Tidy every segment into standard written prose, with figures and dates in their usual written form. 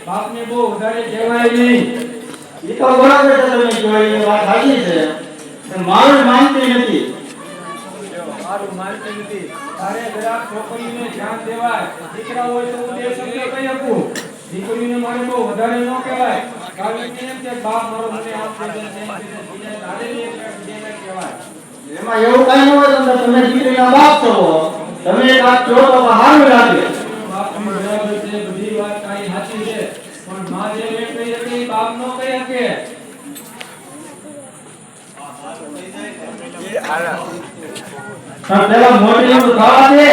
બાપને બહુ વધારે કહેવાય નહીં. એ તો બરાબર છે, તમે કહેવાય એ વાત સાચી છે, પણ મારું માનતી નથી. મારું માનતી નથી. તારે જરાક છોકરીને ધ્યાન દેવાય. દીકરા હોય તો હું બે શબ્દ કહી શકું, દીકરીને મારે બહુ વધારે ન કહેવાય. કારણ કે એમ કે બાપ મારો મને આમ કહે છે, તારે એક કહેવાય. એમાં એવું કઈ ન હોય. તમે દીકરીના બાપ છો, તમે એક વાત કહો તો સારું લાગે. બાપની બરાબર છે, બધી વાત કાઈ સાચી છે, પણ માં જે એક કહી શકે એ બાપ નો કહી શકે. પેલા મોટીનું ખાવા દે,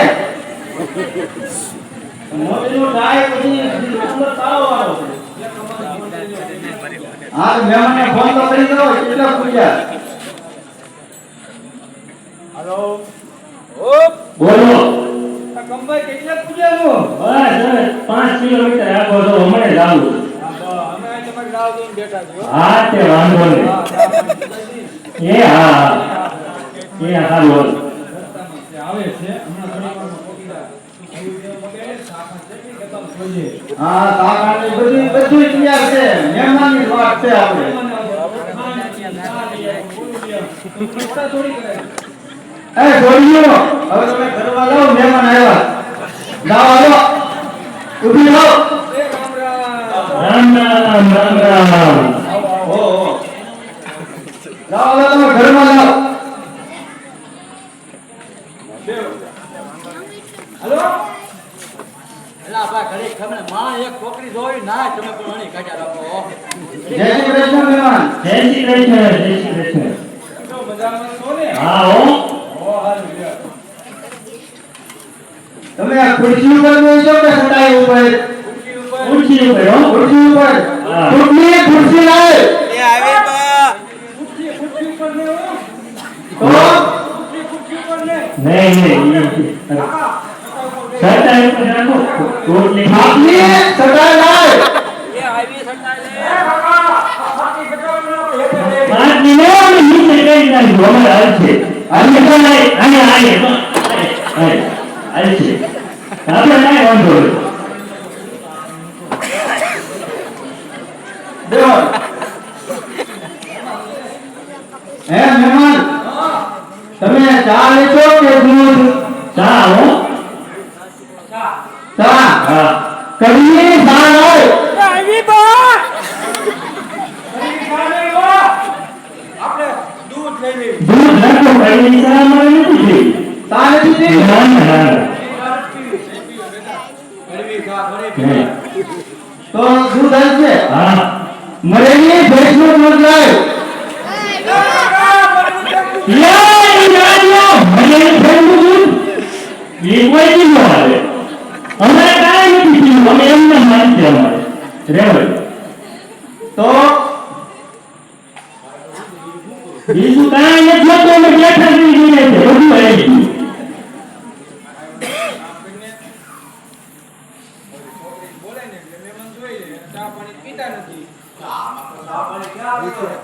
મોટીનું થાય પછી અંદર તાળો વાળો. હા, મહેમાનને ફોન તો કરી દો. કેટલા પૂછ્યા? હેલો, બોલો. કંભાઈ કેટલા પૂછ્યા છો? બસ 5 કિલોમીટર આગળ તો હમણે લાવું. અમે તમારે લાવ દઈને બેઠા છો. હા, તે વાંધો નહીં. એ હા, એ હારું આવે છે. હમણાં થોડી વારમાં પોકીડા હા, કાકાને બધું તૈયાર છે. મહેમાનની વાત છે. આપણે એ જોડીઓ, હવે તમે ઘરમાં જાઓ. મહેમાન આવ્યા. જાઓ, હાલો, ઊભી રહો. રામ રામ, રામ રામ. ઓહો, જાઓ, હાલો, તમે ઘરમાં જાઓ. હેલો, એલા બા ઘરે ખમને માં એક છોકરી જોઈ ના, તમે પણ અણી કાઢ્યા રાખો. જય શ્રી કૃષ્ણ મહેમાન. જય શ્રી કૃષ્ણ. જય શ્રી કૃષ્ણ. તો મજામાં છો ને? હા હો. ઓ હારું લે. તમે આ ખુરશી ઉપર બેસો કે સટાઈ ઉપર? ખુરશી ઉપર. હો, ખુરશી ઉપર. ખુરશી લાવે. એ આવે બા. ખુરશી ઉપર ને હો. તો ખુરશી ઉપર ને. નહીં. સટાઈ ઉપર રાખો. રોટલી આપની સટાઈ લાવ. એ આવી સટાઈ લે. કાકા, બાકી સટાઈ નો લેતે લે. બાત નીને નીચે કઈ ના જોમે આવે છે. આને આને આવે છે. આપણે નહીં વાંધો. દેવો. હે મહેમાન, તમે ચા લેશો કે દૂધ? ચા હો. ચા હા. કઢી ચા લાવ. આવી બા. કઢી ચા લે બા. આપણે દૂધ લઈ લે. દૂધ રાખો. કઢી ચા મારે નથી. ચા નથી. ના ના. તો દૂધ આવશે. હા, મરેલી ભેંસનું દૂધ લાવ. મરેલી ભેંસનું દૂધ એ કોઈ કિલો આવે. અમારે કાંઈ નથી પીવું. અમે એમને માની છે. અમારે રેવડ તો બીજું કાંઈ નથી હોતું. અમે બેઠા જોઈએ છે. બધું આવી ગયું.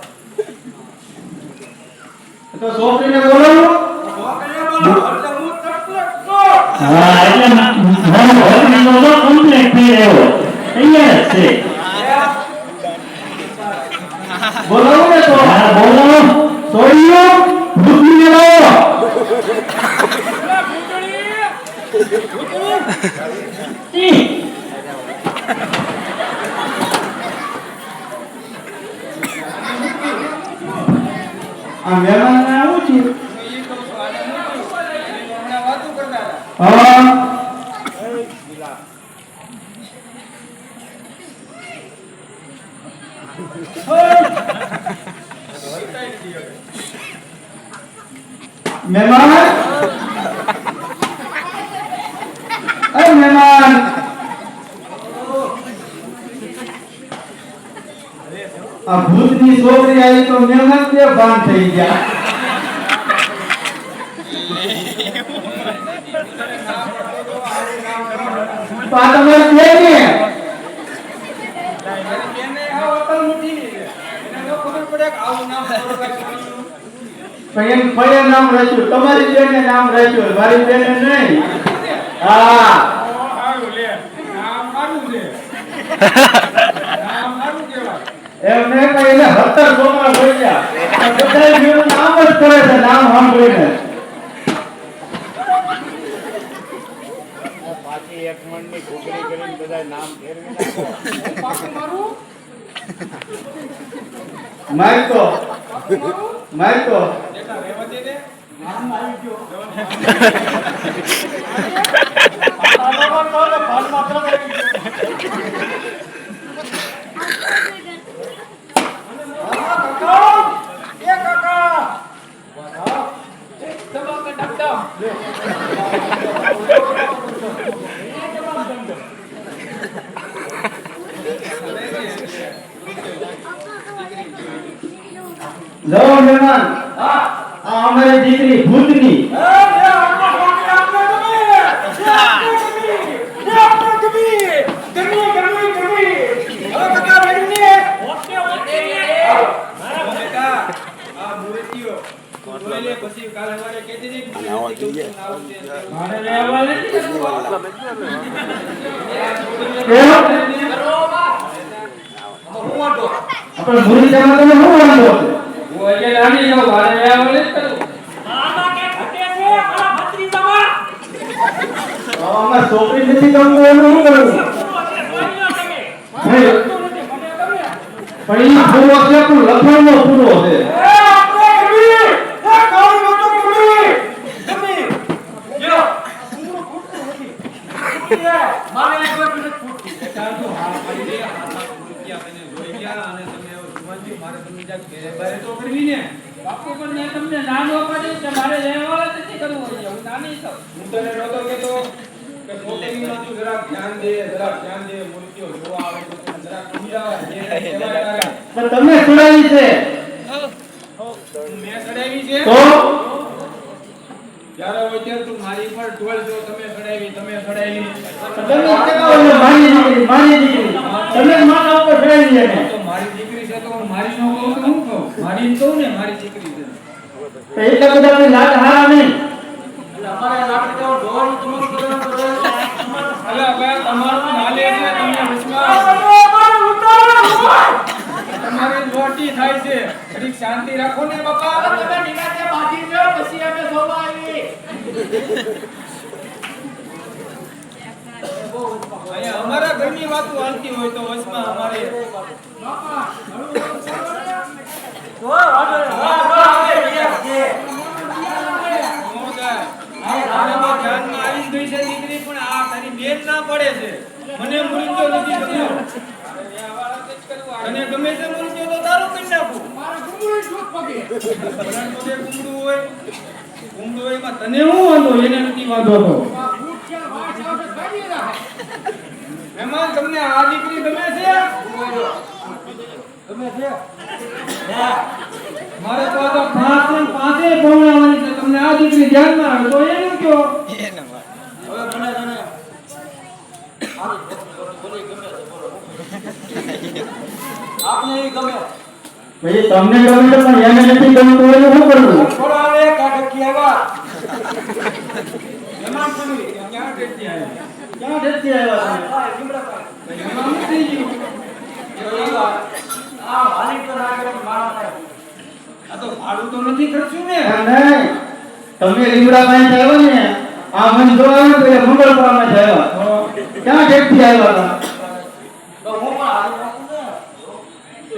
તો છોકરીને બોલાવો. હા, એટલે મારો હોસ્પિટલનો તો કમ્પ્લીટ થઈ રહ્યો. તૈયાર છે. બોલાવો ને તો. હા, બોલાવો. છોડીઓ ભૂતની લાવો. નથી હું ઈ કહું છું આને મૂક્યું હમણાં વાતું કરતા હતા હા મહેમાન અરે મહેમાન આ ભૂતની છોકરી આવી તો મહેમાન કે ભાન થઈ ગયા પાતમર કે ને એને આ વતન મૂકી એને તો ખબર પડે કે આવું નામ છોકરાનું પણ એમ ફળે નામ રાખ્યું તમારી બેને નામ રાખ્યું મારી બેને નહીં હા સારું લે નામ સારું છે નામ સારું કહેવાય એમ નહીં પણ એને 17 છોકરા થઈ ગયા બધા બેનું નામ જ કરે છે નામ સાંભળીને પાછી એક મણની ઘૂઘરી કરીને બધા નામ ફેરવી નાખો. પાકું મારું મારતો બેટા રહેવા દે ને નામ આવી ગયો લો મહેમાન આ અમારી દીકરી ભૂતની આપણે ભૂરી જમા તમે શું વાંધો છે હું એટલે નાની જાઉં ભારે લેવા વાલે જ કરું અમાર છોકરી નથી ગમતું એનું શું કરવું પણ ઈ પૂરો છે પણ લખણનો પૂરો છે પણ તમે સુનાવી છે મેં ચડાવી છે તો જ્યારે હોય ત્યારે તું મારી પર ઢોલ જો તમે ચડાવી તમે મારી દીકરી તમે માના ઉપર ચડાવી છે તો મારી દીકરી છે તો હું મારી નો કહું તો હું કહું મારી ને કહું ને મારી દીકરી છે તો એટલા બધા આપણી લાડ હારા નહીં અલા ભાઈ તમારું હાલે છે તમને વિશ્વાસ તમારી લોટી થાય છે ઘડીક શાંતિ રાખો ને બાપા તમે નિરાતે બાજી જો પછી અમે સોવા આવી અહીંયા અમારા ઘરની વાતો હાલતી હોય તો વચમાં અમારે બાપા મને મુરીતો નથી ગમ્યો અને ગમે તે મુરીતો તો તારું કરી નાખું મારા ગુમડું શોધ પગે ગુમડું હોય માં તને હું વાંધો એને નથી વાંધો તો મહેમાન તમને આ દીકરી ગમે છે મારે તો આ તો પાંચે ભણાવવાની છે તમને આ દીકરી ધ્યાનમાં આવે તો એનું કયો હવે મને તને આપને એ ગમે ભાઈ તમને ગમે તો પણ એને નથી ગમતું હોય તો શું કરવું છોડાવે કાઢકી આવ્યા મહેમાન તમે ક્યાં ટેટી આવ્યા ક્યાં ઢેરથી આવ્યા મહેમાન થઈ ગયું આ માલિક તો ના કરે માણસ આ તો ભાડું તો નથી ખર્ચ્યું ને નહીં તમે લીમડા પાસે આવ્યા ને આ મને જો આવ્યો તો એ મંગળપુરામાં જ આવ્યા ક્યાં ઢેરથી આવ્યા હતા તો હું પણ હાલ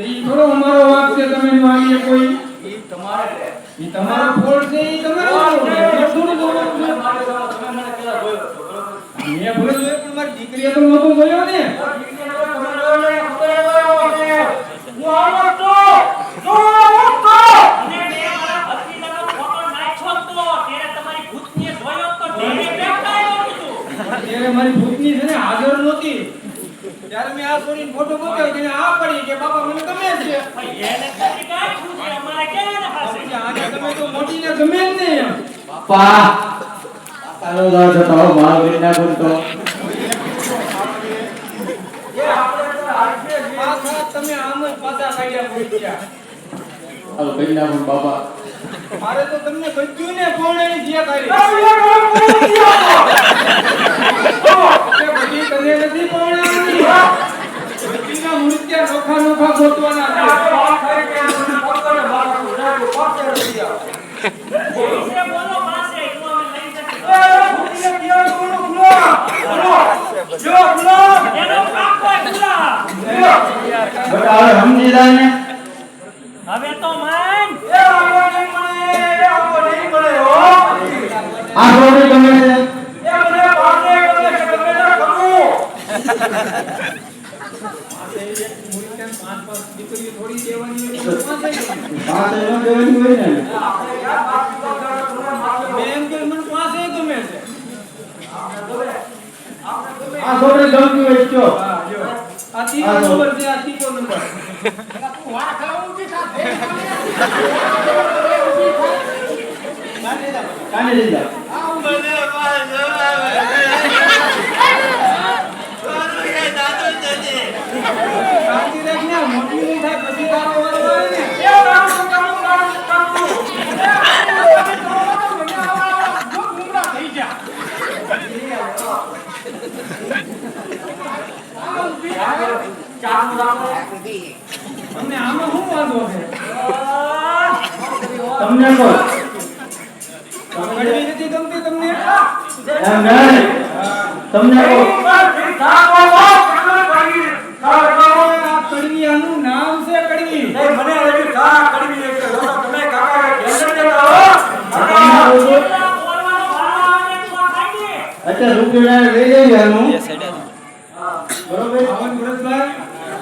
ઈ થોડો અમારો વાક છે તમે માનીએ કોઈ ઈ તમારે ઈ તમારો ફોલ્ટ છે, ઈ તમારો ફોલ્ટ છે. એ થોડું જોવાનું છે. તમે મને પેલા જોયો હતો, બરોબર? મેં ભલે જોયો પણ મારી દીકરીએ તો નહોતો જોયો ને. અને મેં મારા ભત્રીજાનો ફોટો નાખ્યો તો ત્યારે તમારી ભૂતનીએ જોયો તો તેને બેઠાયો કીધું. ત્યારે મારી ભૂતની છે ને હાજર નહોતી. ત્યારે મેં આ છોડીને ફોટો બતાવ્યો તેને આ પડી કે બાપા મને ગમે છે. ભાઈ એને કદી કાંઈ પૂછે અમારે ક્યાં એને પાસે પછી આને તમે તો મોટીને ગમે જ ને એમ. બાપા કાકાનો દાવ જતો મારો બેટા બોલતો પાછા તમે આમ જ પાછા કાઢ્યા પૂછ્યા. હાલો કઈ નાખો બાપા મારે તો તમને બધું ને કોણે જે કરી બધી તને નથી પરણાવવાની. બધીના મૂર્ત્ય નોખા નોખા ગોતવાના છે. પૈસે બોલો પાસે એટલું અમે લઈ જશે. એનો કાકો પૂરા. બેટા હવે સમજી જાય ને હવે તો માન આ છોકરી ગમે છે પાંચ દીકરીઓ થોડી દેવાની હોય તો પાંચેય ગમે. પાસે ન દેવાની હોય ને મેં એમ કે મને પાંચેય ગમે છે. આ છોકરી ગમતી હોય કયો હા, જો. આ ત્રીજો નંબર છે, આ ત્રીજો નંબર. કાને લઈ જાઓ શાંતિ રાખ ને, મોટી નહીં થાય પછી તારો વારો આવે ને. તમને આમાં શું વાંધો છે? તમને કહો કડવી નથી ગમતી તમને? એમ નહીં તમને કહો આ કડવી આનું નામ છે કડવી. બોલવાનો ભાવ આવે તો ખાઈ અત્યારે રૂપિયા લઈ જઈએ એનું બરોબર આવન ભરતભાઈ.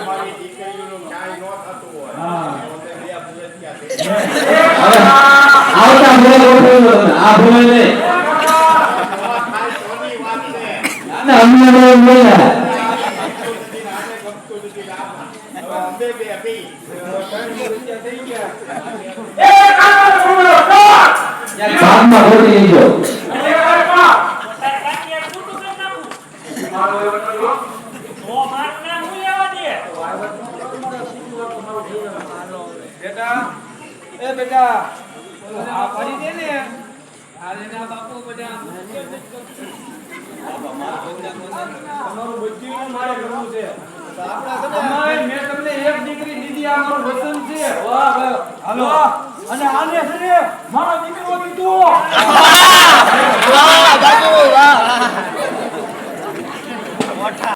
અમારી દીકરીઓનું ન્યાય ન થતું હોય હા. હવે આવતા ભૂલ ગોઠવ્યો તમે આ ભૂલ નહીં થાય તોની વાત છે અને અમને બોલ બોલ્યા આને ગમતું નથી લાવવા. હવે અંબે બે અભી થઈ ગયા. ભાગમાં ખોટી નહીં ગયો કાકી આ છૂટું કરી નાખું. તો મારું નામ હું લેવા દે. બેટા, એ બેટા, આ ફરી દે ને. આ લેને આ બાપુ બધા. તમારું બધું મારે કરવું છે. અમારે મેં તમને એક દીકરી દીધી, આ મારું વચન છે. હાલો. અને આને છે ને મારો દીકરો દીધો.